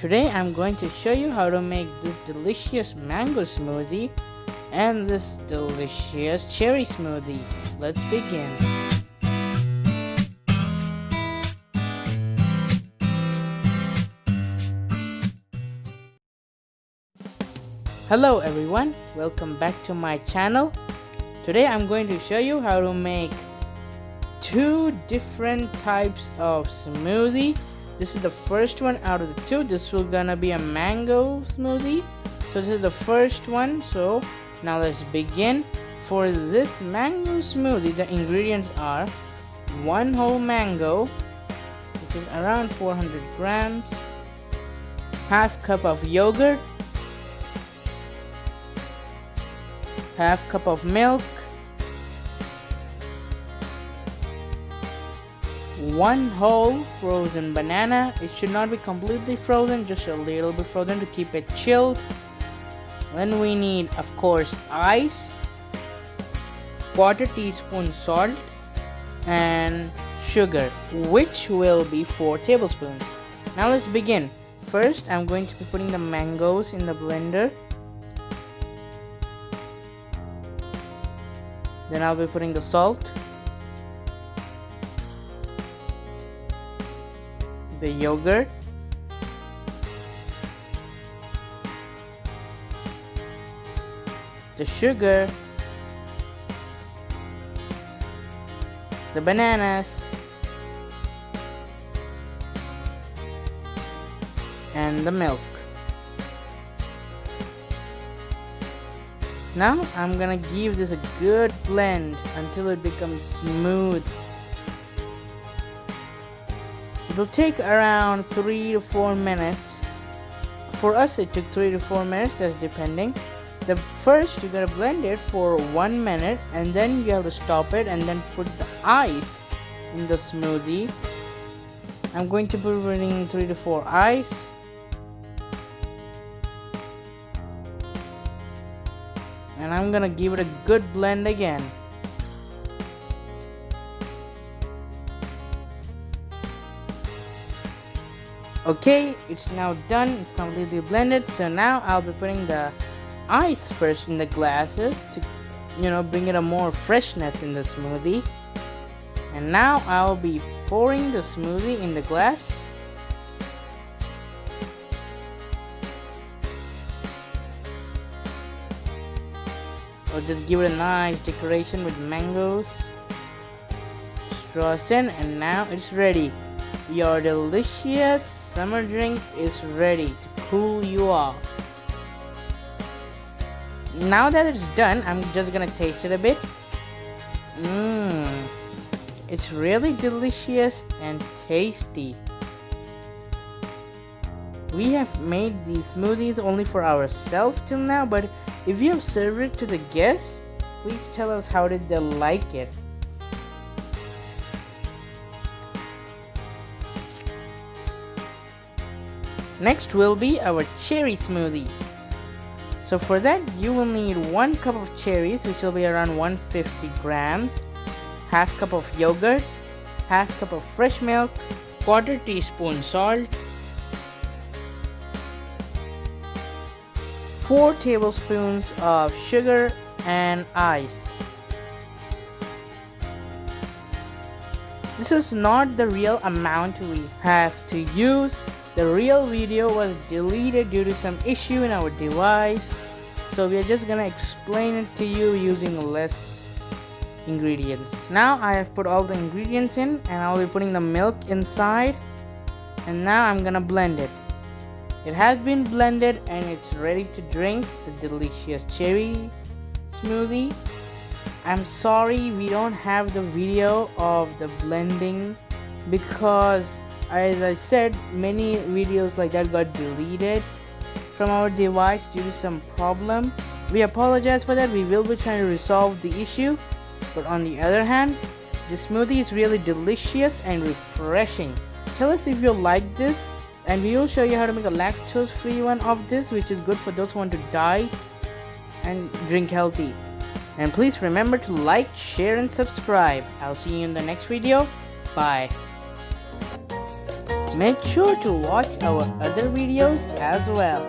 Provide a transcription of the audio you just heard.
Today I'm going to show you how to make this delicious mango smoothie and this delicious cherry smoothie. Let's begin. Hello everyone, welcome back to my channel. Today I'm going to show you how to make two different types of smoothie. This is the first one out of the two. This will gonna be a mango smoothie. So this is the first one. So now let's begin. For this mango smoothie, the ingredients are 1 whole mango, which is around 400 grams, half cup of yogurt, half cup of milk, 1 whole frozen banana. It should not be completely frozen, just a little bit frozen to keep it chilled. Then we need, of course, ice, 1/4 teaspoon salt, and sugar, which will be 4 tablespoons. Now let's begin. First, I'm going to be putting the mangoes in the blender. Then I'll be putting the salt, the yogurt, the sugar, the bananas, and the milk. Now I'm gonna give this a good blend until it becomes smooth. It will take around 3 to 4 minutes. For us it took 3 to 4 minutes, that's depending. The first you gotta blend it for 1 minute and then you have to stop it and then put the ice in the smoothie. I'm going to be putting 3 to 4 ice. And I'm gonna give it a good blend again. Okay, it's now done. It's completely blended. So now I'll be putting the ice first in the glasses to, bring it a more freshness in the smoothie. And now I'll be pouring the smoothie in the glass. I'll just give it a nice decoration with mangoes. Straws in, and now it's ready. Your delicious summer drink is ready to cool you off. Now that it's done, I'm just gonna taste it a bit. It's really delicious and tasty. We have made these smoothies only for ourselves till now, but if you have served it to the guests, please tell us how did they like it. Next will be our cherry smoothie. So for that you will need 1 cup of cherries, which will be around 150 grams, half cup of yogurt, half cup of fresh milk, 1/4 teaspoon salt, 4 tablespoons of sugar and ice. This is not the real amount we have to use. The real video was deleted due to some issue in our device, so we are just gonna explain it to you using less ingredients. Now I have put all the ingredients in and I'll be putting the milk inside, and now I'm gonna blend it. It has been blended and it's ready to drink the delicious cherry smoothie. I'm sorry we don't have the video of the blending because, as I said, many videos like that got deleted from our device due to some problem. We apologize for that. We will be trying to resolve the issue. But on the other hand, the smoothie is really delicious and refreshing. Tell us if you like this, and we will show you how to make a lactose free one of this, which is good for those who want to diet and drink healthy. And please remember to like, share and subscribe. I'll see you in the next video. Bye. Make sure to watch our other videos as well.